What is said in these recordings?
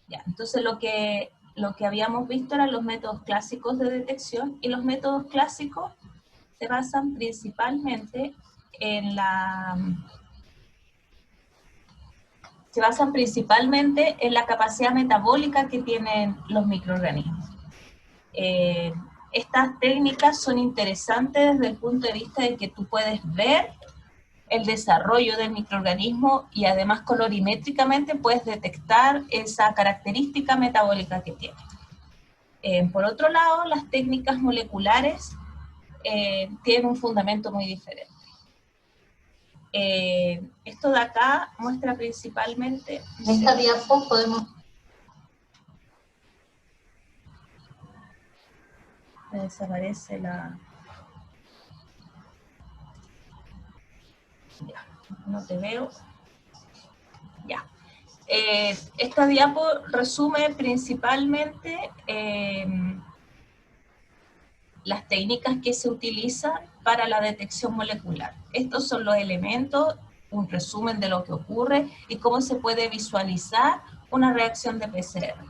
Ya, entonces lo que habíamos visto eran los métodos clásicos de detección, y los métodos clásicos se basan principalmente en la capacidad metabólica que tienen los microorganismos. Estas técnicas son interesantes desde el punto de vista de que tú puedes ver el desarrollo del microorganismo y además colorimétricamente puedes detectar esa característica metabólica que tiene. Por otro lado, las técnicas moleculares tienen un fundamento muy diferente. Esto de acá muestra principalmente... En esta diapo podemos... Me desaparece la... Ya, no te veo. Ya. Esta diapo resume principalmente las técnicas que se utilizan para la detección molecular. Estos son los elementos, un resumen de lo que ocurre y cómo se puede visualizar una reacción de PCR.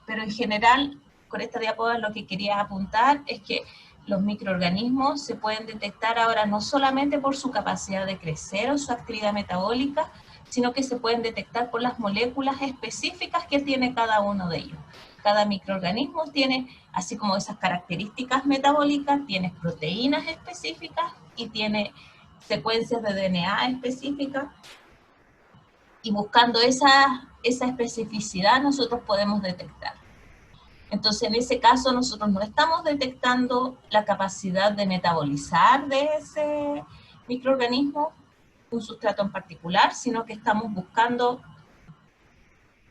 Pero en general, con esta diapositiva lo que quería apuntar es que los microorganismos se pueden detectar ahora no solamente por su capacidad de crecer o su actividad metabólica, sino que se pueden detectar por las moléculas específicas que tiene cada uno de ellos. Cada microorganismo tiene, así como esas características metabólicas, tiene proteínas específicas y tiene secuencias de DNA específicas, y buscando esa especificidad nosotros podemos detectar. Entonces, en ese caso, nosotros no estamos detectando la capacidad de metabolizar de ese microorganismo un sustrato en particular, sino que estamos buscando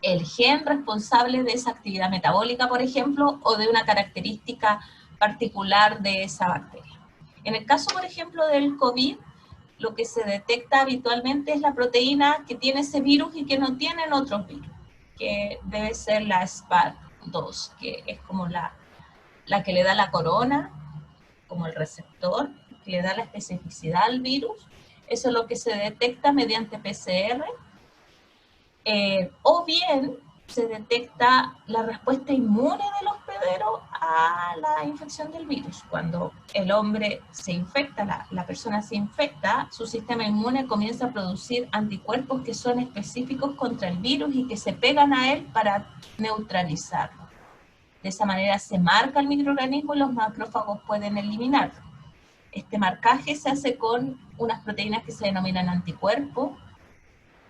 el gen responsable de esa actividad metabólica, por ejemplo, o de una característica particular de esa bacteria. En el caso, por ejemplo, del COVID, lo que se detecta habitualmente es la proteína que tiene ese virus y que no tienen otros virus, que debe ser la SPAD2, que es como la que le da la corona, como el receptor, que le da la especificidad al virus. Eso es lo que se detecta mediante PCR. O bien se detecta la respuesta inmune del hospedero a la infección del virus. Cuando el hombre se infecta, la persona se infecta, su sistema inmune comienza a producir anticuerpos que son específicos contra el virus y que se pegan a él para neutralizarlo. De esa manera se marca el microorganismo y los macrófagos pueden eliminarlo. Este marcaje se hace con unas proteínas que se denominan anticuerpos,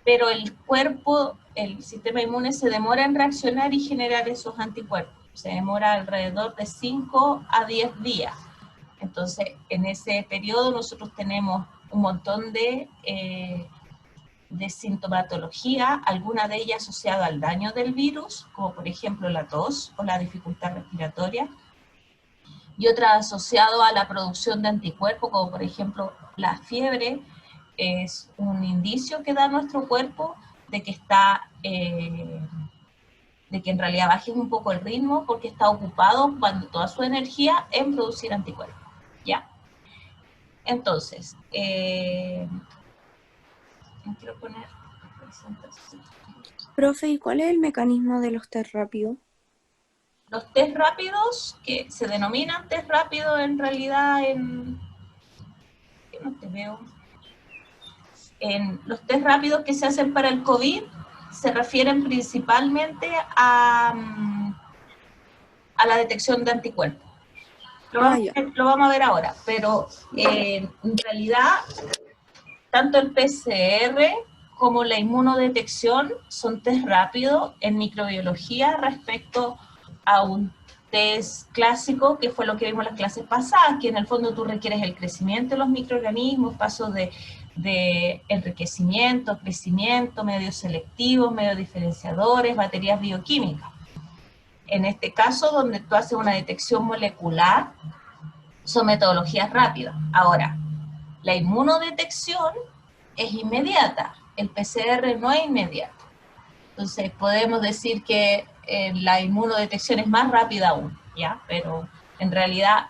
pero el cuerpo, el sistema inmune se demora en reaccionar y generar esos anticuerpos. Se demora alrededor de 5 a 10 días. Entonces, en ese periodo nosotros tenemos un montón de sintomatología, alguna de ellas asociada al daño del virus, como por ejemplo la tos o la dificultad respiratoria, y otra asociada a la producción de anticuerpos, como por ejemplo la fiebre. Es un indicio que da nuestro cuerpo de que está, de que en realidad baje un poco el ritmo porque está ocupado ocupando toda su energía en producir anticuerpos, ¿ya? Entonces, quiero poner presentación. Profe, ¿y cuál es el mecanismo de los test rápidos? Los test rápidos, que se denominan test rápidos en realidad no te veo. En los test rápidos que se hacen para el COVID se refieren principalmente a la detección de anticuerpos. Lo vamos a ver ahora, pero en realidad tanto el PCR como la inmunodetección son test rápidos en microbiología respecto a un test clásico, que fue lo que vimos en las clases pasadas, que en el fondo tú requieres el crecimiento de los microorganismos, pasos de enriquecimiento, crecimiento, medios selectivos, medios diferenciadores, baterías bioquímicas. En este caso, donde tú haces una detección molecular, son metodologías rápidas. Ahora, la inmunodetección es inmediata, el PCR no es inmediato. Entonces, podemos decir que la inmunodetección es más rápida aún, ¿ya? Pero en realidad,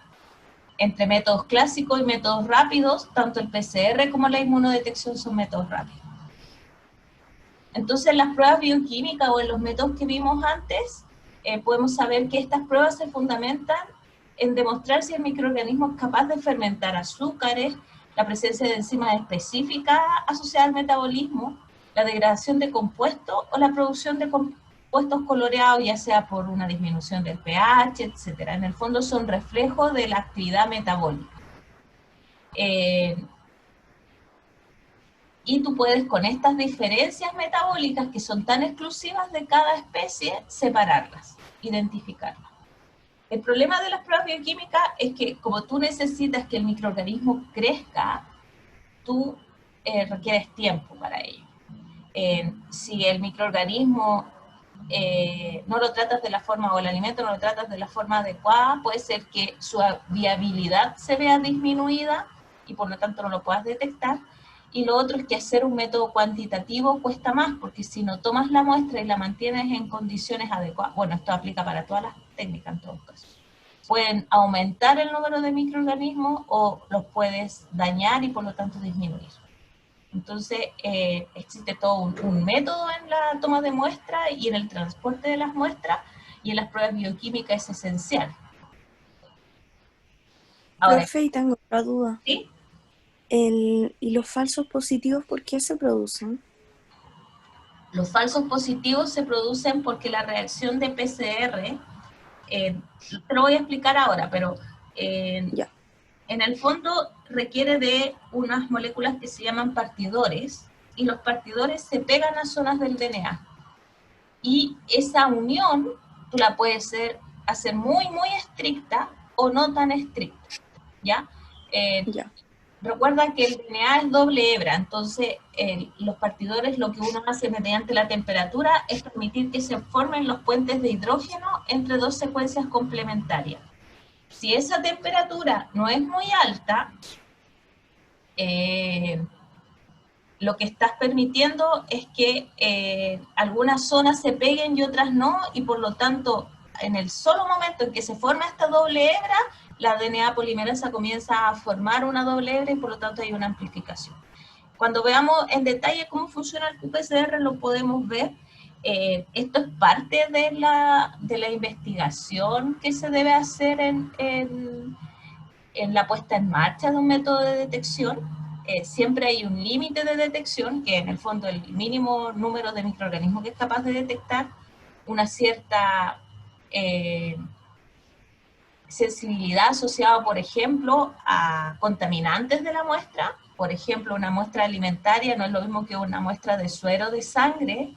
entre métodos clásicos y métodos rápidos, tanto el PCR como la inmunodetección son métodos rápidos. Entonces, en las pruebas bioquímicas o en los métodos que vimos antes, podemos saber que estas pruebas se fundamentan en demostrar si el microorganismo es capaz de fermentar azúcares, la presencia de enzimas específicas asociadas al metabolismo, la degradación de compuestos o la producción de compuestos coloreados, ya sea por una disminución del pH, etc. En el fondo son reflejos de la actividad metabólica. Y tú puedes, con estas diferencias metabólicas que son tan exclusivas de cada especie, separarlas, identificarlas. El problema de las pruebas bioquímicas es que como tú necesitas que el microorganismo crezca, tú requieres tiempo para ello. Si el microorganismo no lo tratas de la forma, o el alimento no lo tratas de la forma adecuada, puede ser que su viabilidad se vea disminuida y por lo tanto no lo puedas detectar. Y lo otro es que hacer un método cuantitativo cuesta más, porque si no tomas la muestra y la mantienes en condiciones adecuadas, bueno, esto aplica para todas las técnicas en todos casos, pueden aumentar el número de microorganismos o los puedes dañar y por lo tanto disminuir. Entonces, existe todo un método en la toma de muestras y en el transporte de las muestras, y en las pruebas bioquímicas es esencial. Ahora, Profe, y tengo otra duda. ¿sí? ¿Y los falsos positivos por qué se producen? Los falsos positivos se producen porque la reacción de PCR, te lo voy a explicar ahora, pero Ya. en el fondo requiere de unas moléculas que se llaman partidores, y los partidores se pegan a zonas del DNA. Y esa unión tú la puedes hacer muy, muy estricta o no tan estricta, ¿ya? Ya. Recuerda que el DNA es doble hebra, entonces los partidores, lo que uno hace mediante la temperatura es permitir que se formen los puentes de hidrógeno entre dos secuencias complementarias. Si esa temperatura no es muy alta, lo que estás permitiendo es que algunas zonas se peguen y otras no, y por lo tanto, en el solo momento en que se forma esta doble hebra, la DNA polimerasa comienza a formar una doble hebra y por lo tanto hay una amplificación. Cuando veamos en detalle cómo funciona el qPCR, lo podemos ver. Esto es parte de la investigación que se debe hacer en la puesta en marcha de un método de detección. Siempre hay un límite de detección, que en el fondo el mínimo número de microorganismos que es capaz de detectar, una cierta sensibilidad asociada, por ejemplo, a contaminantes de la muestra. Por ejemplo, una muestra alimentaria no es lo mismo que una muestra de suero de sangre.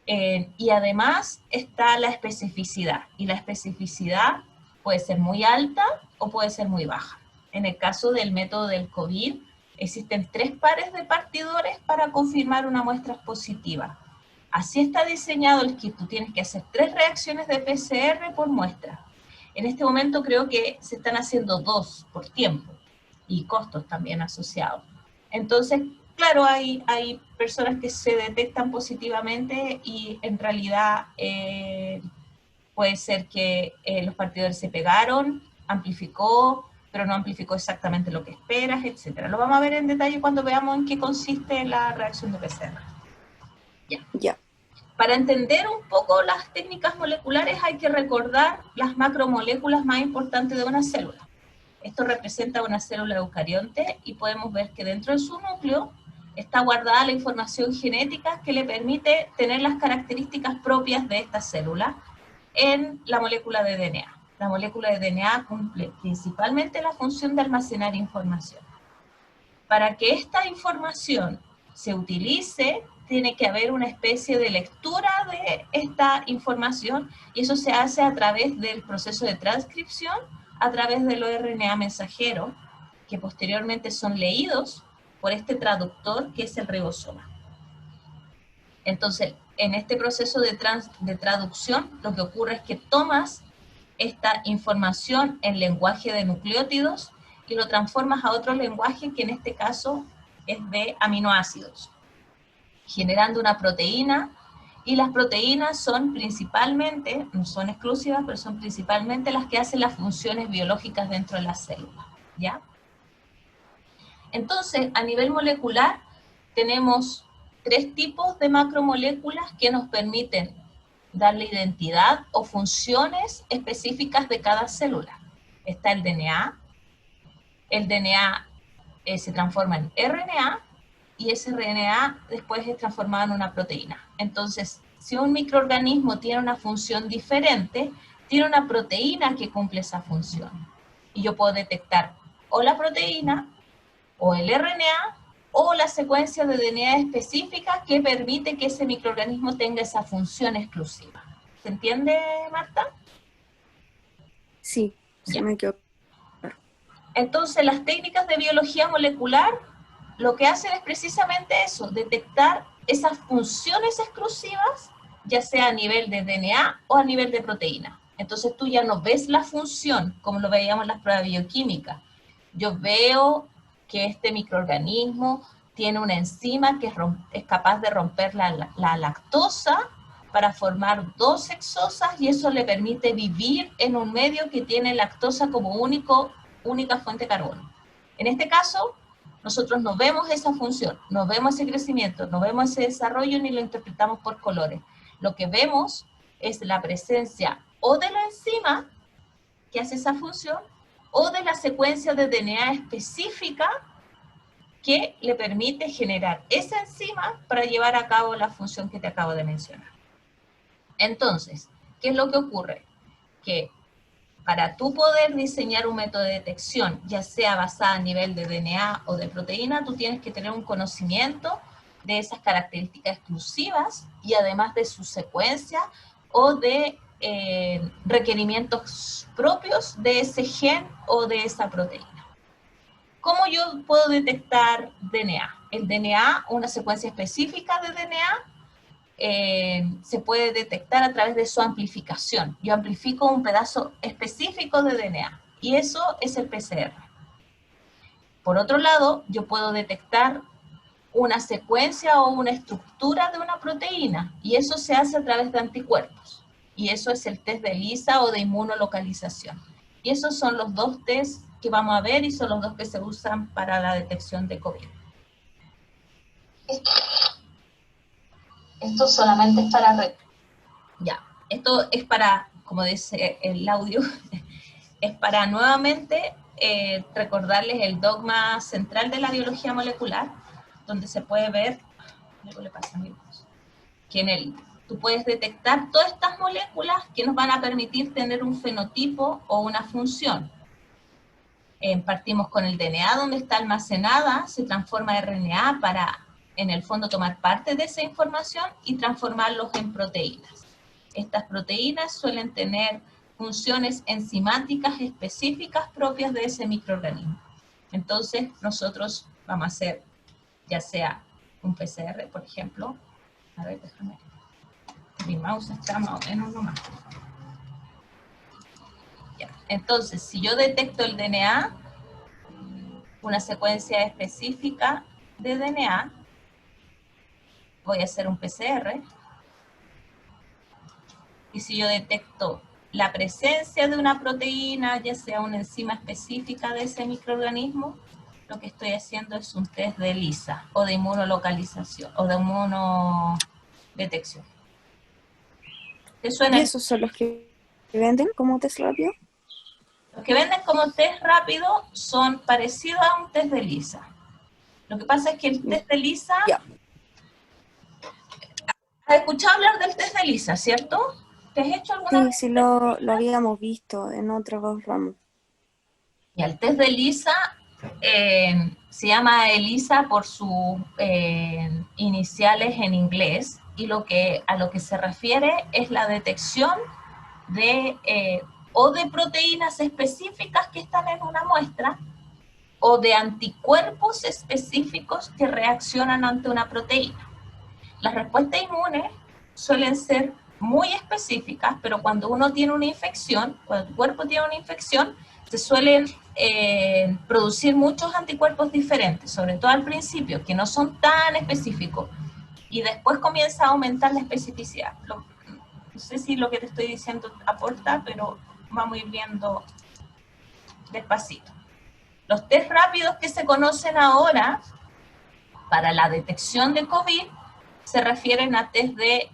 Y además está la especificidad, y la especificidad puede ser muy alta o puede ser muy baja. En el caso del método del COVID, existen 3 pares de partidores para confirmar una muestra positiva. Así está diseñado el kit, tú tienes que hacer 3 reacciones de PCR por muestra. En este momento creo que se están haciendo 2 por tiempo, y costos también asociados. Entonces, claro, hay personas que se detectan positivamente y en realidad puede ser que los partidores se pegaron, amplificó, pero no amplificó exactamente lo que esperas, etc. Lo vamos a ver en detalle cuando veamos en qué consiste la reacción de PCR. Ya. Para entender un poco las técnicas moleculares hay que recordar las macromoléculas más importantes de una célula. Esto representa una célula eucarionte y podemos ver que dentro de su núcleo está guardada la información genética que le permite tener las características propias de esta célula en la molécula de DNA. La molécula de DNA cumple principalmente la función de almacenar información. Para que esta información se utilice, tiene que haber una especie de lectura de esta información, y eso se hace a través del proceso de transcripción, a través del RNA mensajero, que posteriormente son leídos por este traductor que es el ribosoma. Entonces, en este proceso de traducción, lo que ocurre es que tomas esta información en lenguaje de nucleótidos y lo transformas a otro lenguaje que en este caso es de aminoácidos, generando una proteína, y las proteínas son principalmente, no son exclusivas, pero son principalmente las que hacen las funciones biológicas dentro de la célula, ¿ya? Entonces, a nivel molecular, tenemos 3 tipos de macromoléculas que nos permiten darle identidad o funciones específicas de cada célula. Está el DNA se transforma en RNA, y ese RNA después es transformado en una proteína. Entonces, si un microorganismo tiene una función diferente, tiene una proteína que cumple esa función. Y yo puedo detectar o la proteína, o el RNA, o la secuencia de DNA específica que permite que ese microorganismo tenga esa función exclusiva. ¿Se entiende, Marta? Sí, se me quedó. Entonces, las técnicas de biología molecular lo que hacen es precisamente eso, detectar esas funciones exclusivas, ya sea a nivel de DNA o a nivel de proteína. Entonces tú ya no ves la función, como lo veíamos en las pruebas bioquímicas. Yo veo que este microorganismo tiene una enzima que es capaz de romper la lactosa para formar 2 hexosas, y eso le permite vivir en un medio que tiene lactosa como única fuente de carbono. En este caso, nosotros no vemos esa función, no vemos ese crecimiento, no vemos ese desarrollo, ni lo interpretamos por colores. Lo que vemos es la presencia o de la enzima que hace esa función, o de la secuencia de DNA específica que le permite generar esa enzima para llevar a cabo la función que te acabo de mencionar. Entonces, ¿qué es lo que ocurre? Que para tú poder diseñar un método de detección, ya sea basado a nivel de DNA o de proteína, tú tienes que tener un conocimiento de esas características exclusivas y además de su secuencia o de requerimientos propios de ese gen o de esa proteína. ¿Cómo yo puedo detectar DNA? El DNA, una secuencia específica de DNA, se puede detectar a través de su amplificación. Yo amplifico un pedazo específico de DNA y eso es el PCR. Por otro lado, yo puedo detectar una secuencia o una estructura de una proteína, y eso se hace a través de anticuerpos, y eso es el test de ELISA o de inmunolocalización. Y esos son los 2 tests que vamos a ver y son los 2 que se usan para la detección de COVID. Esto solamente es para... Ya, esto es para, como dice el audio, es para nuevamente recordarles el dogma central de la biología molecular, donde se puede ver, algo le pasa a mi voz, que tú puedes detectar todas estas moléculas que nos van a permitir tener un fenotipo o una función. Partimos con el DNA, donde está almacenada, se transforma en RNA para, en el fondo, tomar parte de esa información y transformarlos en proteínas. Estas proteínas suelen tener funciones enzimáticas específicas propias de ese microorganismo. Entonces, nosotros vamos a hacer, ya sea un PCR, por ejemplo. A ver, déjame. Mi mouse está más o menos nomás. Ya. Entonces, si yo detecto el DNA, una secuencia específica de DNA, voy a hacer un PCR. Y si yo detecto la presencia de una proteína, ya sea una enzima específica de ese microorganismo, lo que estoy haciendo es un test de ELISA, o de inmunolocalización, o de inmunodetección. ¿Te suena? ¿Y esos son los que venden como test rápido? Los que venden como test rápido son parecidos a un test de ELISA. Lo que pasa es que el test de ELISA... Ya. ¿Has escuchado hablar del test de ELISA, cierto? ¿Te has hecho alguna vez? Sí, lo habíamos visto en otros ramos. Y el test de ELISA se llama ELISA por sus iniciales en inglés, y a lo que se refiere es la detección de o de proteínas específicas que están en una muestra, o de anticuerpos específicos que reaccionan ante una proteína. Las respuestas inmunes suelen ser muy específicas, pero cuando uno tiene una infección, cuando el cuerpo tiene una infección, se suelen producir muchos anticuerpos diferentes, sobre todo al principio, que no son tan específicos, y después comienza a aumentar la especificidad. No sé si lo que te estoy diciendo aporta, pero vamos a ir viendo despacito. Los test rápidos que se conocen ahora para la detección de COVID se refieren a test de